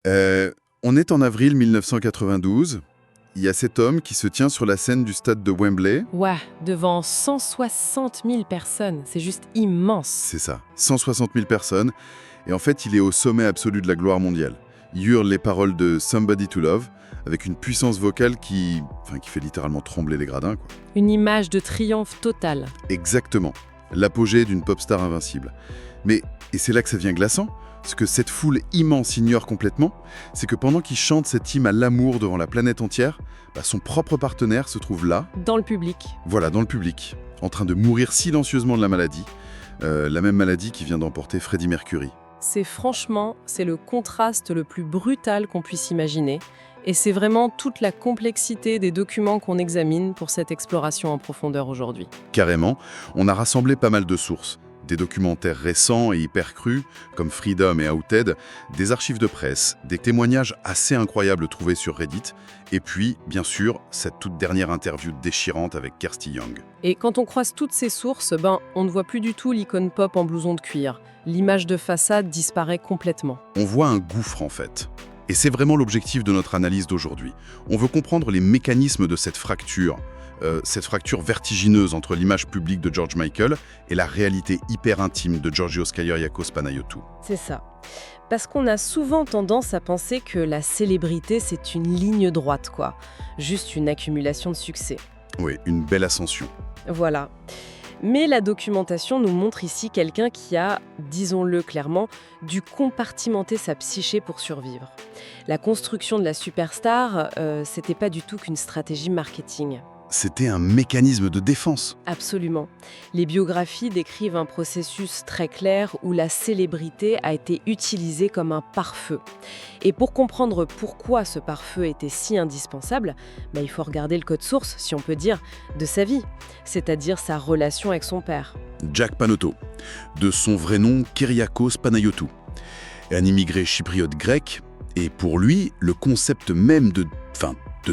Euh, on est en avril 1992. Il y a cet homme qui se tient sur la scène du stade de Wembley. Ouais, devant 160 000 personnes, c'est juste immense. C'est ça, 160 000 personnes. Et en fait, il est au sommet absolu de la gloire mondiale. Il hurle les paroles de Somebody to Love avec une puissance vocale qui fait littéralement trembler les gradins, quoi. Une image de triomphe total. Exactement. L'apogée d'une pop star invincible. Mais, et c'est là que ça devient glaçant, ce que cette foule immense ignore complètement, c'est que pendant qu'il chante cette hymne à l'amour devant la planète entière, son propre partenaire se trouve là, Dans le public. voilà, dans le public, en train de mourir silencieusement de la maladie. La même maladie qui vient d'emporter Freddie Mercury. C'est le contraste le plus brutal qu'on puisse imaginer. Et c'est vraiment toute la complexité des documents qu'on examine pour cette exploration en profondeur aujourd'hui. Carrément, on a rassemblé pas mal de sources. Des documentaires récents et hyper crus, comme Freedom et Outed, des archives de presse, des témoignages assez incroyables trouvés sur Reddit, et puis, bien sûr, cette toute dernière interview déchirante avec Kirsty Young. Et quand on croise toutes ces sources, on ne voit plus du tout l'icône pop en blouson de cuir. L'image de façade disparaît complètement. On voit un gouffre en fait. Et c'est vraiment l'objectif de notre analyse d'aujourd'hui. On veut comprendre les mécanismes de cette fracture vertigineuse entre l'image publique de George Michael et la réalité hyper intime de Georgios Kallieriakos Panayotou. C'est ça. Parce qu'on a souvent tendance à penser que la célébrité, c'est une ligne droite, quoi. Juste une accumulation de succès. Oui, une belle ascension. Voilà. Mais la documentation nous montre ici quelqu'un qui a, disons-le clairement, dû compartimenter sa psyché pour survivre. La construction de la superstar, c'était pas du tout qu'une stratégie marketing. C'était un mécanisme de défense. Absolument. Les biographies décrivent un processus très clair où la célébrité a été utilisée comme un pare-feu. Et pour comprendre pourquoi ce pare-feu était si indispensable, il faut regarder le code source, si on peut dire, de sa vie, c'est-à-dire sa relation avec son père. Jack Panoto, de son vrai nom Kyriakos Panayotou, un immigré chypriote grec, et pour lui, le concept même de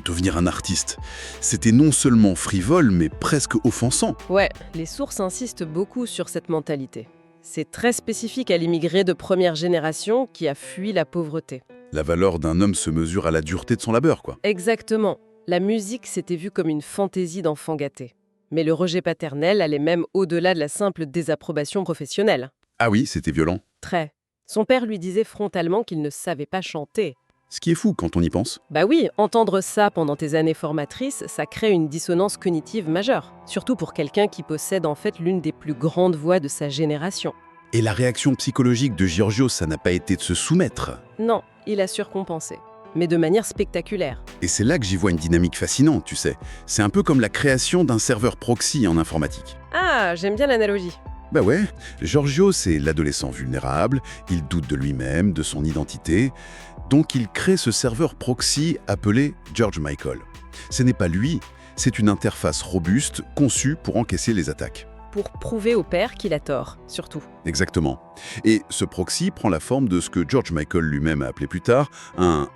devenir un artiste, c'était non seulement frivole, mais presque offensant. Ouais, les sources insistent beaucoup sur cette mentalité. C'est très spécifique à l'immigré de première génération qui a fui la pauvreté. La valeur d'un homme se mesure à la dureté de son labeur, quoi. Exactement. La musique s'était vue comme une fantaisie d'enfant gâté. Mais le rejet paternel allait même au-delà de la simple désapprobation professionnelle. Ah oui, c'était violent. Très. Son père lui disait frontalement qu'il ne savait pas chanter. Ce qui est fou quand on y pense. Bah oui, entendre ça pendant tes années formatrices, ça crée une dissonance cognitive majeure. Surtout pour quelqu'un qui possède en fait l'une des plus grandes voix de sa génération. Et la réaction psychologique de Georgios, ça n'a pas été de se soumettre. Non, il a surcompensé. Mais de manière spectaculaire. Et c'est là que j'y vois une dynamique fascinante, tu sais. C'est un peu comme la création d'un serveur proxy en informatique. Ah, j'aime bien l'analogie. Bah ouais, Georgios est l'adolescent vulnérable, il doute de lui-même, de son identité, donc il crée ce serveur proxy appelé George Michael. Ce n'est pas lui, c'est une interface robuste conçue pour encaisser les attaques. Pour prouver au père qu'il a tort, surtout. Exactement. Et ce proxy prend la forme de ce que George Michael lui-même a appelé plus tard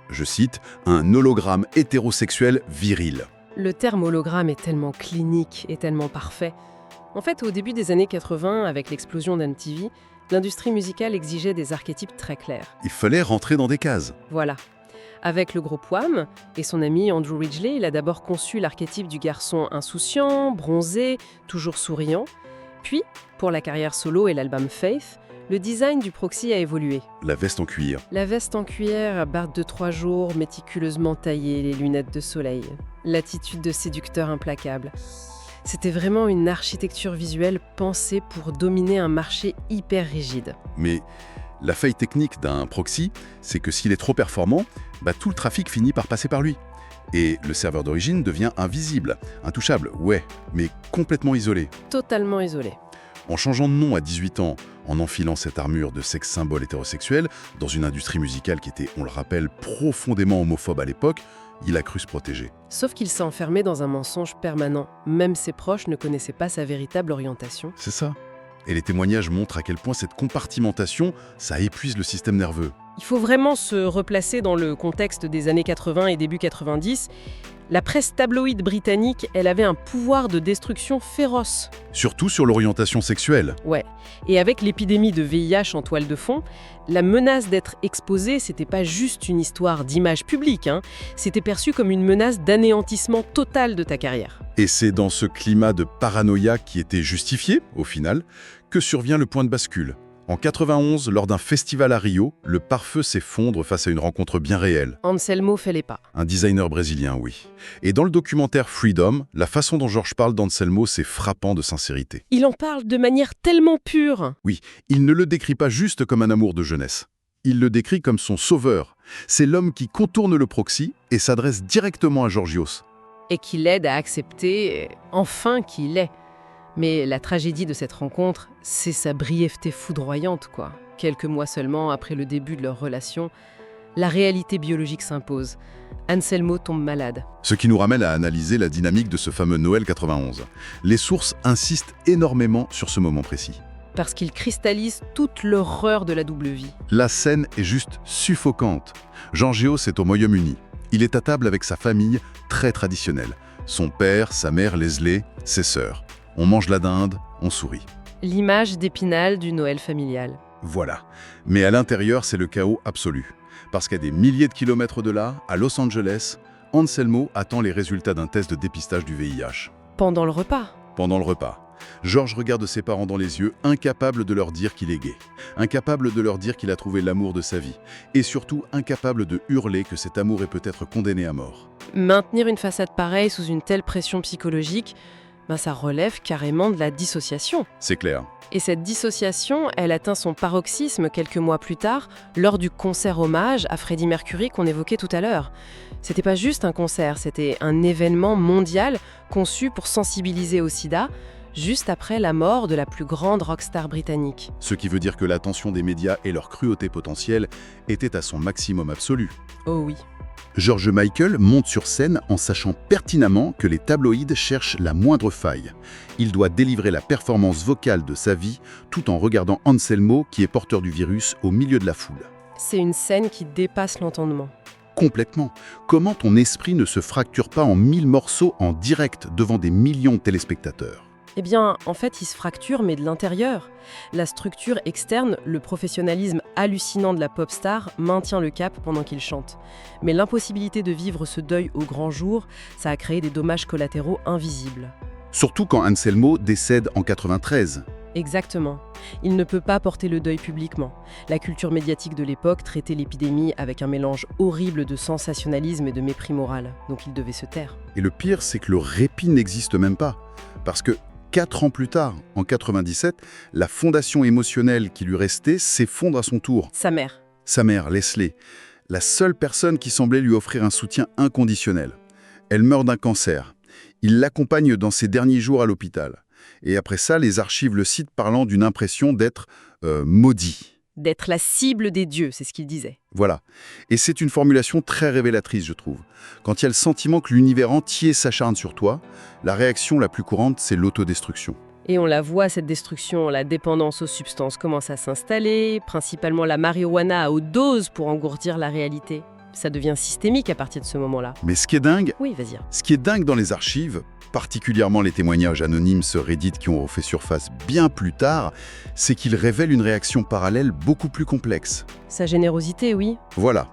je cite, un hologramme hétérosexuel viril. Le terme hologramme est tellement clinique et tellement parfait. En fait, au début des années 80, avec l'explosion d'MTV, l'industrie musicale exigeait des archétypes très clairs. Il fallait rentrer dans des cases. Voilà. Avec le groupe Wham et son ami Andrew Ridgeley, il a d'abord conçu l'archétype du garçon insouciant, bronzé, toujours souriant. Puis, pour la carrière solo et l'album Faith, le design du proxy a évolué. La veste en cuir. La veste en cuir à barbe de 3 jours, méticuleusement taillée, les lunettes de soleil. L'attitude de séducteur implacable. C'était vraiment une architecture visuelle pensée pour dominer un marché hyper rigide. Mais la faille technique d'un proxy, c'est que s'il est trop performant, tout le trafic finit par passer par lui. Et le serveur d'origine devient invisible, intouchable, ouais, mais complètement isolé. Totalement isolé. En changeant de nom à 18 ans, en enfilant cette armure de sexe symbole hétérosexuel, dans une industrie musicale qui était, on le rappelle, profondément homophobe à l'époque, il a cru se protéger. Sauf qu'il s'est enfermé dans un mensonge permanent. Même ses proches ne connaissaient pas sa véritable orientation. C'est ça. Et les témoignages montrent à quel point cette compartimentation, ça épuise le système nerveux. Il faut vraiment se replacer dans le contexte des années 80 et début 90. La presse tabloïde britannique, elle avait un pouvoir de destruction féroce. Surtout sur l'orientation sexuelle. Ouais. Et avec l'épidémie de VIH en toile de fond, la menace d'être exposé, c'était pas juste une histoire d'image publique, hein. C'était perçu comme une menace d'anéantissement total de ta carrière. Et c'est dans ce climat de paranoïa qui était justifié, au final, que survient le point de bascule. En 91, lors d'un festival à Rio, le pare-feu s'effondre face à une rencontre bien réelle. Anselmo fait les pas. Un designer brésilien, oui. Et dans le documentaire Freedom, la façon dont George parle d'Anselmo, c'est frappant de sincérité. Il en parle de manière tellement pure. Oui, il ne le décrit pas juste comme un amour de jeunesse. Il le décrit comme son sauveur. C'est l'homme qui contourne le proxy et s'adresse directement à Georgios. Et qui l'aide à accepter, enfin qu'il l'est. Mais la tragédie de cette rencontre, c'est sa brièveté foudroyante, quoi. Quelques mois seulement après le début de leur relation, la réalité biologique s'impose. Anselmo tombe malade. Ce qui nous ramène à analyser la dynamique de ce fameux Noël 91. Les sources insistent énormément sur ce moment précis. Parce qu'il cristallise toute l'horreur de la double vie. La scène est juste suffocante. Georgios est au Royaume-Uni. Il est à table avec sa famille, très traditionnelle. Son père, sa mère, Leslie, ses sœurs. On mange la dinde, on sourit. L'image d'Épinal du Noël familial. Voilà. Mais à l'intérieur, c'est le chaos absolu. Parce qu'à des milliers de kilomètres de là, à Los Angeles, Anselmo attend les résultats d'un test de dépistage du VIH. Pendant le repas. Pendant le repas, George regarde ses parents dans les yeux, incapable de leur dire qu'il est gay. Incapable de leur dire qu'il a trouvé l'amour de sa vie. Et surtout, incapable de hurler que cet amour est peut-être condamné à mort. Maintenir une façade pareille sous une telle pression psychologique, ça relève carrément de la dissociation. C'est clair. Et cette dissociation, elle atteint son paroxysme quelques mois plus tard, lors du concert hommage à Freddie Mercury qu'on évoquait tout à l'heure. C'était pas juste un concert, c'était un événement mondial conçu pour sensibiliser au sida, juste après la mort de la plus grande rockstar britannique. Ce qui veut dire que l'attention des médias et leur cruauté potentielle était à son maximum absolu. Oh oui. George Michael monte sur scène en sachant pertinemment que les tabloïds cherchent la moindre faille. Il doit délivrer la performance vocale de sa vie tout en regardant Anselmo qui est porteur du virus au milieu de la foule. C'est une scène qui dépasse l'entendement. Complètement. Comment ton esprit ne se fracture pas en 1000 morceaux en direct devant des millions de téléspectateurs ? Eh bien, en fait, il se fracture, mais de l'intérieur. La structure externe, le professionnalisme hallucinant de la pop star maintient le cap pendant qu'il chante. Mais l'impossibilité de vivre ce deuil au grand jour, ça a créé des dommages collatéraux invisibles. Surtout quand Anselmo décède en 93. Exactement. Il ne peut pas porter le deuil publiquement. La culture médiatique de l'époque traitait l'épidémie avec un mélange horrible de sensationnalisme et de mépris moral. Donc il devait se taire. Et le pire, c'est que le répit n'existe même pas. Parce que 4 ans plus tard, en 97, la fondation émotionnelle qui lui restait s'effondre à son tour. Sa mère. Sa mère, Leslie, la seule personne qui semblait lui offrir un soutien inconditionnel. Elle meurt d'un cancer. Il l'accompagne dans ses derniers jours à l'hôpital. Et après ça, les archives le citent parlant d'une impression d'être maudit. D'être la cible des dieux, c'est ce qu'il disait. Voilà. Et c'est une formulation très révélatrice, je trouve. Quand il y a le sentiment que l'univers entier s'acharne sur toi, la réaction la plus courante, c'est l'autodestruction. Et on la voit, cette destruction, la dépendance aux substances commence à s'installer, principalement la marijuana à haute dose pour engourdir la réalité. Ça devient systémique à partir de ce moment-là. Mais ce qui est dingue, Oui, vas-y. ce qui est dingue dans les archives, particulièrement les témoignages anonymes sur Reddit qui ont refait surface bien plus tard, c'est qu'ils révèlent une réaction parallèle beaucoup plus complexe. Sa générosité, oui. Voilà.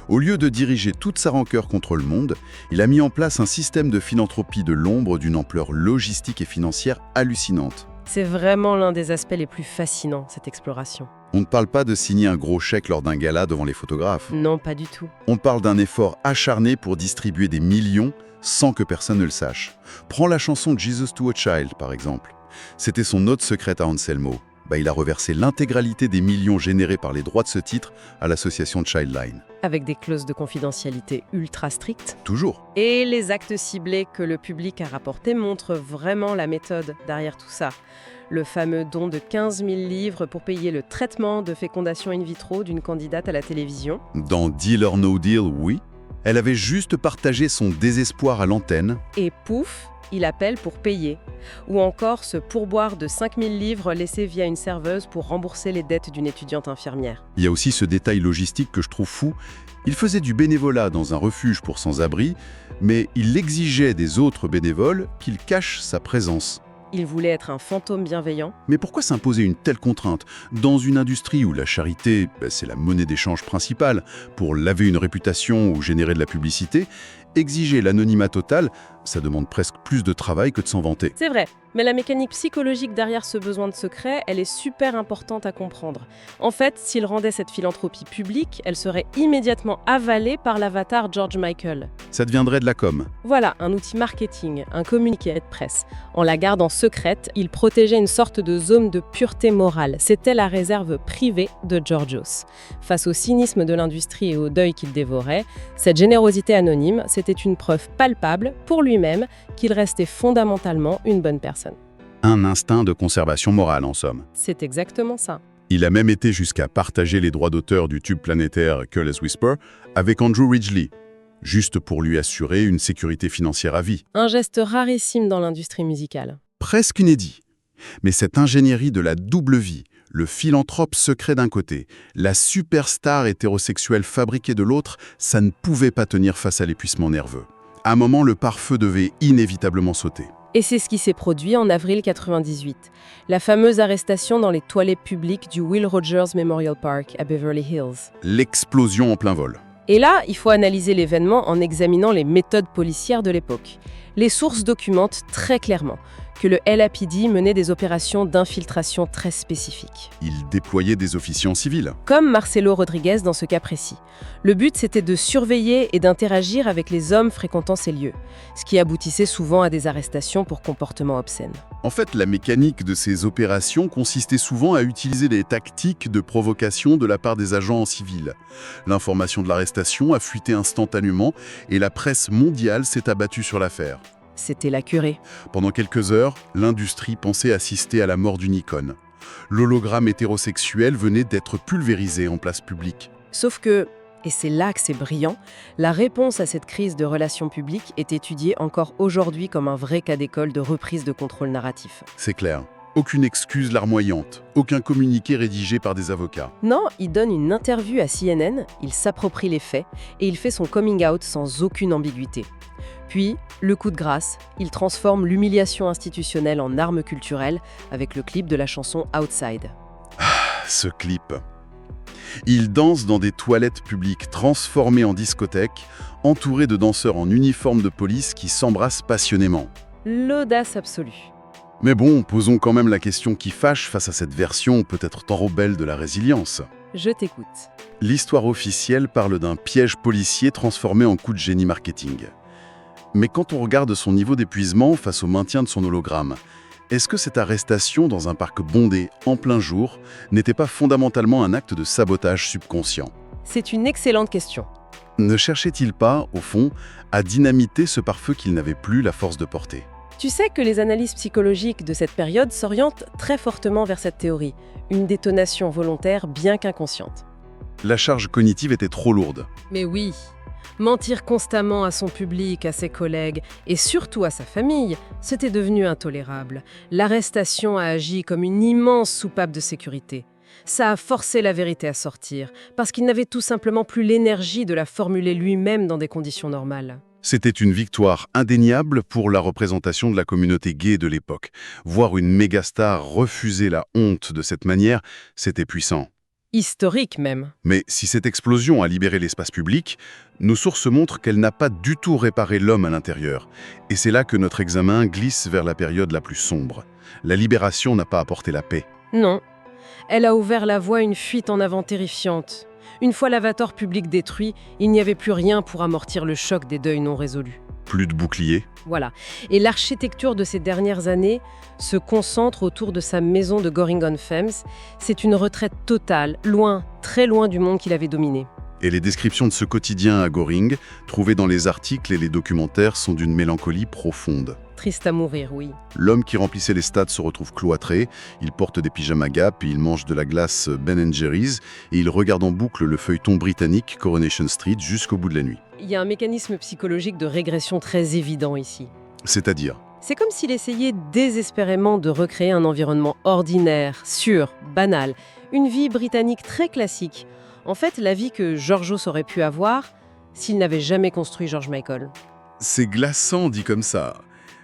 Au lieu de diriger toute sa rancœur contre le monde, il a mis en place un système de philanthropie de l'ombre d'une ampleur logistique et financière hallucinante. C'est vraiment l'un des aspects les plus fascinants, cette exploration. On ne parle pas de signer un gros chèque lors d'un gala devant les photographes. Non, pas du tout. On parle d'un effort acharné pour distribuer des millions sans que personne ne le sache. Prends la chanson Jesus to a Child, par exemple. C'était son note secrète à Anselmo. Il a reversé l'intégralité des millions générés par les droits de ce titre à l'association Childline. Avec des clauses de confidentialité ultra strictes. Toujours. Et les actes ciblés que le public a rapportés montrent vraiment la méthode derrière tout ça. Le fameux don de 15 000 livres pour payer le traitement de fécondation in vitro d'une candidate à la télévision. Dans Deal or No Deal, oui. Elle avait juste partagé son désespoir à l'antenne. Et pouf, il appelle pour payer. Ou encore ce pourboire de 5000 livres laissé via une serveuse pour rembourser les dettes d'une étudiante infirmière. Il y a aussi ce détail logistique que je trouve fou. Il faisait du bénévolat dans un refuge pour sans-abri, mais il exigeait des autres bénévoles qu'ils cachent sa présence. Il voulait être un fantôme bienveillant. Mais pourquoi s'imposer une telle contrainte dans une industrie où la charité, c'est la monnaie d'échange principale pour laver une réputation ou générer de la publicité? Exiger l'anonymat total, ça demande presque plus de travail que de s'en vanter. C'est vrai, mais la mécanique psychologique derrière ce besoin de secret, elle est super importante à comprendre. En fait, s'il rendait cette philanthropie publique, elle serait immédiatement avalée par l'avatar George Michael. Ça deviendrait de la com. Voilà, un outil marketing, un communiqué de presse. En la gardant secrète, il protégeait une sorte de zone de pureté morale. C'était la réserve privée de Georgios. Face au cynisme de l'industrie et au deuil qu'il dévorait, cette générosité anonyme, c'était une preuve palpable pour lui-même qu'il restait fondamentalement une bonne personne. Un instinct de conservation morale, en somme. C'est exactement ça. Il a même été jusqu'à partager les droits d'auteur du tube planétaire Careless Whisper avec Andrew Ridgeley, juste pour lui assurer une sécurité financière à vie. Un geste rarissime dans l'industrie musicale. Presque inédit. Mais cette ingénierie de la double vie, le philanthrope secret d'un côté, la superstar hétérosexuelle fabriquée de l'autre, ça ne pouvait pas tenir face à l'épuisement nerveux. À un moment, le pare-feu devait inévitablement sauter. Et c'est ce qui s'est produit en avril 98. La fameuse arrestation dans les toilettes publiques du Will Rogers Memorial Park à Beverly Hills. L'explosion en plein vol. Et là, il faut analyser l'événement en examinant les méthodes policières de l'époque. Les sources documentent très clairement que le LAPD menait des opérations d'infiltration très spécifiques. Il déployait des officiers en civil. Comme Marcelo Rodriguez dans ce cas précis. Le but, c'était de surveiller et d'interagir avec les hommes fréquentant ces lieux, ce qui aboutissait souvent à des arrestations pour comportements obscènes. En fait, la mécanique de ces opérations consistait souvent à utiliser des tactiques de provocation de la part des agents en civil. L'information de l'arrestation a fuité instantanément et la presse mondiale s'est abattue sur l'affaire. C'était la curée. Pendant quelques heures, l'industrie pensait assister à la mort d'une icône. L'hologramme hétérosexuel venait d'être pulvérisé en place publique. Sauf que, et c'est là que c'est brillant, la réponse à cette crise de relations publiques est étudiée encore aujourd'hui comme un vrai cas d'école de reprise de contrôle narratif. C'est clair. Aucune excuse larmoyante, aucun communiqué rédigé par des avocats. Non, il donne une interview à CNN, il s'approprie les faits et il fait son coming out sans aucune ambiguïté. Puis, le coup de grâce, il transforme l'humiliation institutionnelle en arme culturelle avec le clip de la chanson Outside. Ce clip. Il danse dans des toilettes publiques transformées en discothèque, entouré de danseurs en uniforme de police qui s'embrassent passionnément. L'audace absolue. Mais bon, posons quand même la question qui fâche face à cette version peut-être tant rebelle de la résilience. Je t'écoute. L'histoire officielle parle d'un piège policier transformé en coup de génie marketing. Mais quand on regarde son niveau d'épuisement face au maintien de son hologramme, est-ce que cette arrestation dans un parc bondé, en plein jour, n'était pas fondamentalement un acte de sabotage subconscient? C'est une excellente question. Ne cherchait-il pas, au fond, à dynamiter ce pare-feu qu'il n'avait plus la force de porter? Tu sais que les analyses psychologiques de cette période s'orientent très fortement vers cette théorie, une détonation volontaire bien qu'inconsciente. La charge cognitive était trop lourde. Mais oui, mentir constamment à son public, à ses collègues et surtout à sa famille, c'était devenu intolérable. L'arrestation a agi comme une immense soupape de sécurité. Ça a forcé la vérité à sortir, parce qu'il n'avait tout simplement plus l'énergie de la formuler lui-même dans des conditions normales. C'était une victoire indéniable pour la représentation de la communauté gay de l'époque. Voir une mégastar refuser la honte de cette manière, c'était puissant. Historique même. Mais si cette explosion a libéré l'espace public, nos sources montrent qu'elle n'a pas du tout réparé l'homme à l'intérieur. Et c'est là que notre examen glisse vers la période la plus sombre. La libération n'a pas apporté la paix. Non. Elle a ouvert la voie à une fuite en avant terrifiante. Une fois l'avatar public détruit, il n'y avait plus rien pour amortir le choc des deuils non résolus. Plus de boucliers. Voilà. Et l'architecture de ces dernières années se concentre autour de sa maison de Goring-on-Thames. C'est une retraite totale, loin, très loin du monde qu'il avait dominé. Et les descriptions de ce quotidien à Goring, trouvées dans les articles et les documentaires, sont d'une mélancolie profonde. Triste à mourir, oui. L'homme qui remplissait les stades se retrouve cloîtré, il porte des pyjamas Gap, il mange de la glace Ben & Jerry's et il regarde en boucle le feuilleton britannique Coronation Street jusqu'au bout de la nuit. Il y a un mécanisme psychologique de régression très évident ici. C'est-à-dire ? C'est comme s'il essayait désespérément de recréer un environnement ordinaire, sûr, banal, une vie britannique très classique. En fait, la vie que Georgios aurait pu avoir s'il n'avait jamais construit George Michael. C'est glaçant dit comme ça.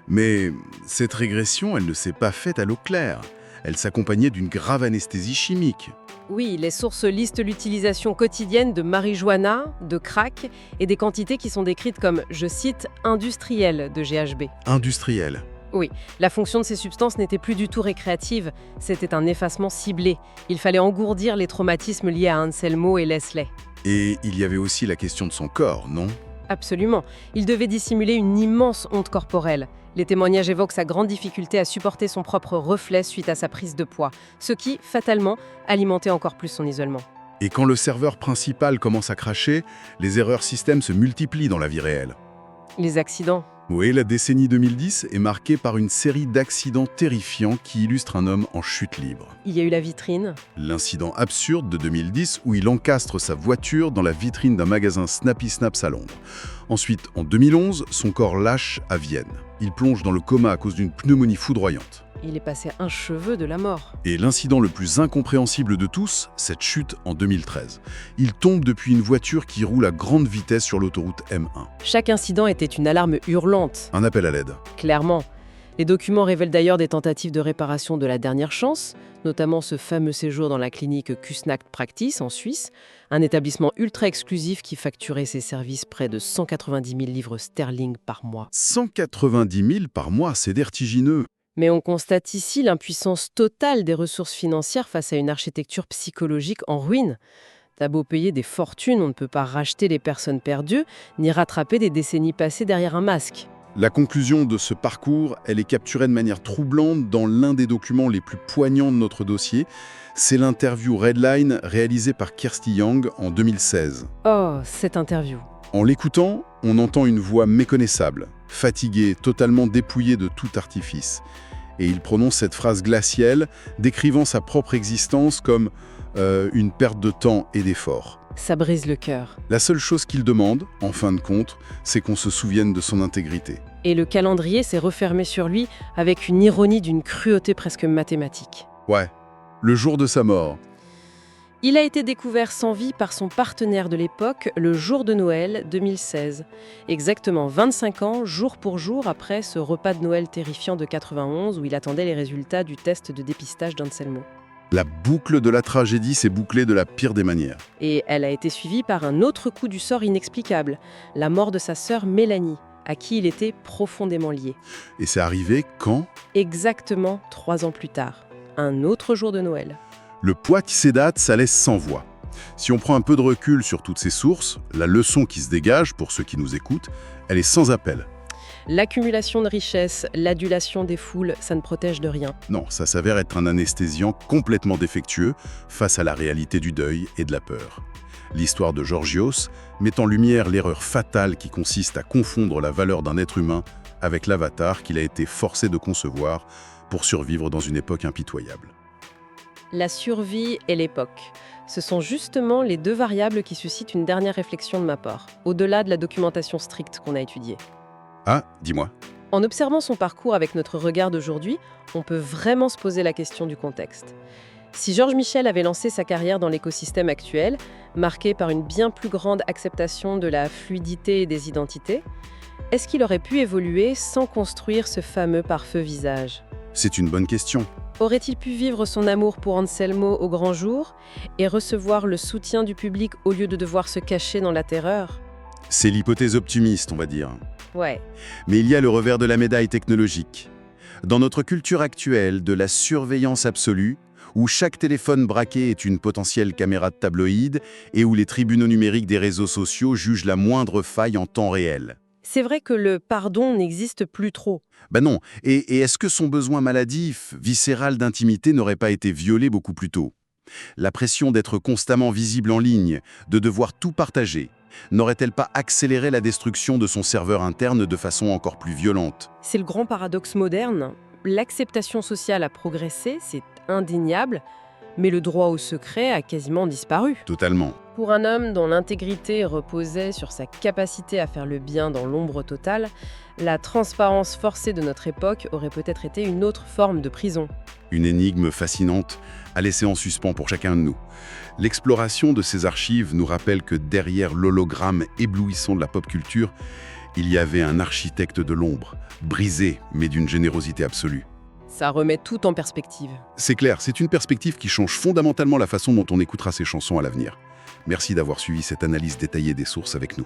Mais cette régression, elle ne s'est pas faite à l'eau claire. Elle s'accompagnait d'une grave anesthésie chimique. Oui, les sources listent l'utilisation quotidienne de marijuana, de crack et des quantités qui sont décrites comme, je cite, industrielles de GHB. Industrielle. Oui, la fonction de ces substances n'était plus du tout récréative, c'était un effacement ciblé. Il fallait engourdir les traumatismes liés à Anselmo et Leslie. Et il y avait aussi la question de son corps, non? Absolument. Il devait dissimuler une immense honte corporelle. Les témoignages évoquent sa grande difficulté à supporter son propre reflet suite à sa prise de poids, ce qui, fatalement, alimentait encore plus son isolement. Et quand le serveur principal commence à cracher, les erreurs système se multiplient dans la vie réelle. Les accidents. Oui, la décennie 2010 est marquée par une série d'accidents terrifiants qui illustrent un homme en chute libre. Il y a eu la vitrine. L'incident absurde de 2010 où il encastre sa voiture dans la vitrine d'un magasin Snappy Snaps à Londres. Ensuite, en 2011, son corps lâche à Vienne. Il plonge dans le coma à cause d'une pneumonie foudroyante. Il est passé un cheveu de la mort. Et l'incident le plus incompréhensible de tous, cette chute en 2013. Il tombe depuis une voiture qui roule à grande vitesse sur l'autoroute M1. Chaque incident était une alarme hurlante, Un appel à l'aide. clairement. Les documents révèlent d'ailleurs des tentatives de réparation de la dernière chance, notamment ce fameux séjour dans la clinique Kusnacht Practice en Suisse, un établissement ultra exclusif qui facturait ses services près de 190 000 livres sterling par mois. 190 000 par mois, c'est vertigineux. Mais on constate ici l'impuissance totale des ressources financières face à une architecture psychologique en ruine. T'as beau payer des fortunes, on ne peut pas racheter les personnes perdues, ni rattraper des décennies passées derrière un masque. La conclusion de ce parcours, elle est capturée de manière troublante dans l'un des documents les plus poignants de notre dossier. C'est l'interview Redline réalisée par Kirsty Young en 2016. Oh, cette interview. En l'écoutant, on entend une voix méconnaissable, fatiguée, totalement dépouillée de tout artifice. Et il prononce cette phrase glaciale, décrivant sa propre existence comme une perte de temps et d'effort. Ça brise le cœur. La seule chose qu'il demande, en fin de compte, c'est qu'on se souvienne de son intégrité. Et le calendrier s'est refermé sur lui avec une ironie d'une cruauté presque mathématique. Ouais, le jour de sa mort. Il a été découvert sans vie par son partenaire de l'époque le jour de Noël 2016. Exactement 25 ans, jour pour jour, après ce repas de Noël terrifiant de 91 où il attendait les résultats du test de dépistage d'Anselmo. La boucle de la tragédie s'est bouclée de la pire des manières. Et elle a été suivie par un autre coup du sort inexplicable, la mort de sa sœur Mélanie, à qui il était profondément lié. Et c'est arrivé quand? Exactement 3 ans plus tard, un autre jour de Noël. Le poids qui sédate, ça laisse sans voix. Si on prend un peu de recul sur toutes ces sources, la leçon qui se dégage, pour ceux qui nous écoutent, elle est sans appel. L'accumulation de richesses, l'adulation des foules, ça ne protège de rien. Non, ça s'avère être un anesthésiant complètement défectueux face à la réalité du deuil et de la peur. L'histoire de Georgios met en lumière l'erreur fatale qui consiste à confondre la valeur d'un être humain avec l'avatar qu'il a été forcé de concevoir pour survivre dans une époque impitoyable. La survie et l'époque. Ce sont justement les deux variables qui suscitent une dernière réflexion de ma part, au-delà de la documentation stricte qu'on a étudiée. Ah, dis-moi. En observant son parcours avec notre regard d'aujourd'hui, on peut vraiment se poser la question du contexte. Si Georges Michel avait lancé sa carrière dans l'écosystème actuel, marqué par une bien plus grande acceptation de la fluidité et des identités, est-ce qu'il aurait pu évoluer sans construire ce fameux pare-feu visage ? C'est une bonne question. Aurait-il pu vivre son amour pour Anselmo au grand jour et recevoir le soutien du public au lieu de devoir se cacher dans la terreur ? C'est l'hypothèse optimiste, on va dire. Ouais. Mais il y a le revers de la médaille technologique. Dans notre culture actuelle de la surveillance absolue, où chaque téléphone braqué est une potentielle caméra de tabloïd et où les tribunaux numériques des réseaux sociaux jugent la moindre faille en temps réel. C'est vrai que le pardon n'existe plus trop. Ben non, et est-ce que son besoin maladif, viscéral d'intimité n'aurait pas été violé beaucoup plus tôt? La pression d'être constamment visible en ligne, de devoir tout partager, n'aurait-elle pas accéléré la destruction de son serveur interne de façon encore plus violente? C'est le grand paradoxe moderne. L'acceptation sociale a progressé, c'est indéniable, mais le droit au secret a quasiment disparu. Totalement. Pour un homme dont l'intégrité reposait sur sa capacité à faire le bien dans l'ombre totale, la transparence forcée de notre époque aurait peut-être été une autre forme de prison. Une énigme fascinante à laisser en suspens pour chacun de nous. L'exploration de ces archives nous rappelle que derrière l'hologramme éblouissant de la pop culture, il y avait un architecte de l'ombre, brisé mais d'une générosité absolue. Ça remet tout en perspective. C'est clair, c'est une perspective qui change fondamentalement la façon dont on écoutera ces chansons à l'avenir. Merci d'avoir suivi cette analyse détaillée des sources avec nous.